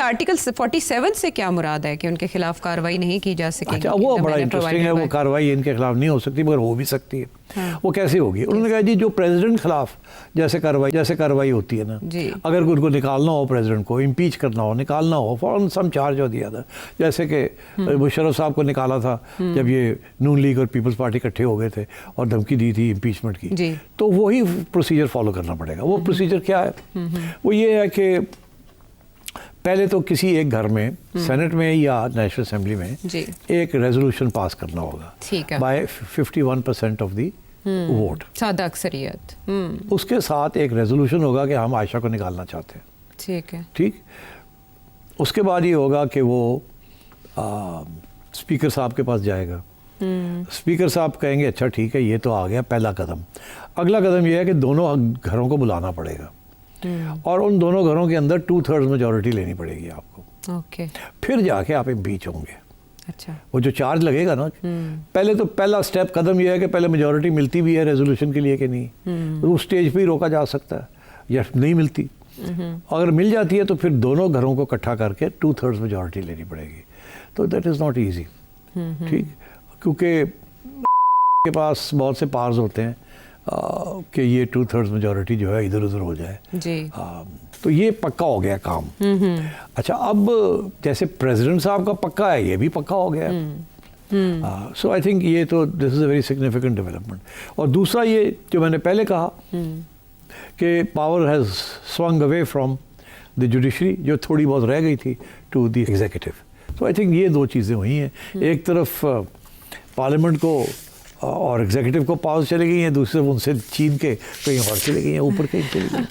Article 47 से क्या मुराद है कि उनके खिलाफ कार्रवाई नहीं की जा सकेगी? अच्छा, वो बड़ा इंटरेस्टिंग है। वो कार्रवाई इनके खिलाफ नहीं हो सकती मगर हो भी सकती है। हाँ। वो कैसे होगी? उन्होंने कहा जी जो प्रेसिडेंट खिलाफ जैसे कार्रवाई होती है ना, अगर उनको निकालना हो, प्रेसिडेंट को इम्पीच करना हो, निकालना हो, फॉरन सम चार्ज हो दिया था, जैसे कि मुशर्रफ साहब को निकाला था जब ये नून लीग और पीपल्स पार्टी इकट्ठे हो गए थे और धमकी दी थी इम्पीचमेंट की, तो वही प्रोसीजर फॉलो करना पड़ेगा। वो प्रोसीजर क्या है? वो ये है कि पहले तो किसी एक घर में, सेनेट में या नेशनल असेंबली में एक रेजोल्यूशन पास करना होगा बाय 51% ऑफ दी वोट, सादा अक्सरियत। उसके साथ एक रेजोल्यूशन होगा कि हम आयशा को निकालना चाहते हैं। ठीक है, ठीक। उसके बाद ये होगा कि वो स्पीकर साहब के पास जाएगा। स्पीकर साहब कहेंगे अच्छा ठीक है, ये तो आ गया पहला कदम। अगला कदम ये है कि दोनों घरों को बुलाना पड़ेगा और उन दोनों घरों के अंदर 2/3 मेजॉरिटी लेनी पड़ेगी आपको। ओके। फिर जाके आप इम्पीच होंगे। अच्छा। वो जो चार्ज लगेगा ना, पहले तो पहला स्टेप कदम ये है कि पहले मेजॉरिटी मिलती भी है रेजोल्यूशन के लिए कि नहीं, तो उस स्टेज पे ही रोका जा सकता है, या नहीं मिलती। अगर मिल जाती है तो फिर दोनों घरों को इकट्ठा करके 2/3 मेजॉरिटी लेनी पड़ेगी। तो दैट इज़ नॉट ईजी। ठीक, क्योंकि के पास बहुत से पार्स होते हैं कि ये 2/3 मेजॉरिटी जो है इधर उधर हो जाए जी। तो ये पक्का हो गया काम। अच्छा, अब जैसे प्रेसिडेंट साहब का पक्का है, ये भी पक्का हो गया। सो आई थिंक ये तो this is a very significant development. और दूसरा ये जो मैंने पहले कहा कि power has swung away from the judiciary, जो थोड़ी बहुत रह गई थी, टू द एग्जीक्यूटिव। तो आई थिंक ये दो चीज़ें हुई हैं। एक तरफ पार्लियामेंट को और एग्जीक्यूटिव को पावर चली गई हैं, दूसरी तरफ उनसे छीन के कहीं और चली गई हैं, ऊपर कहीं चली गई।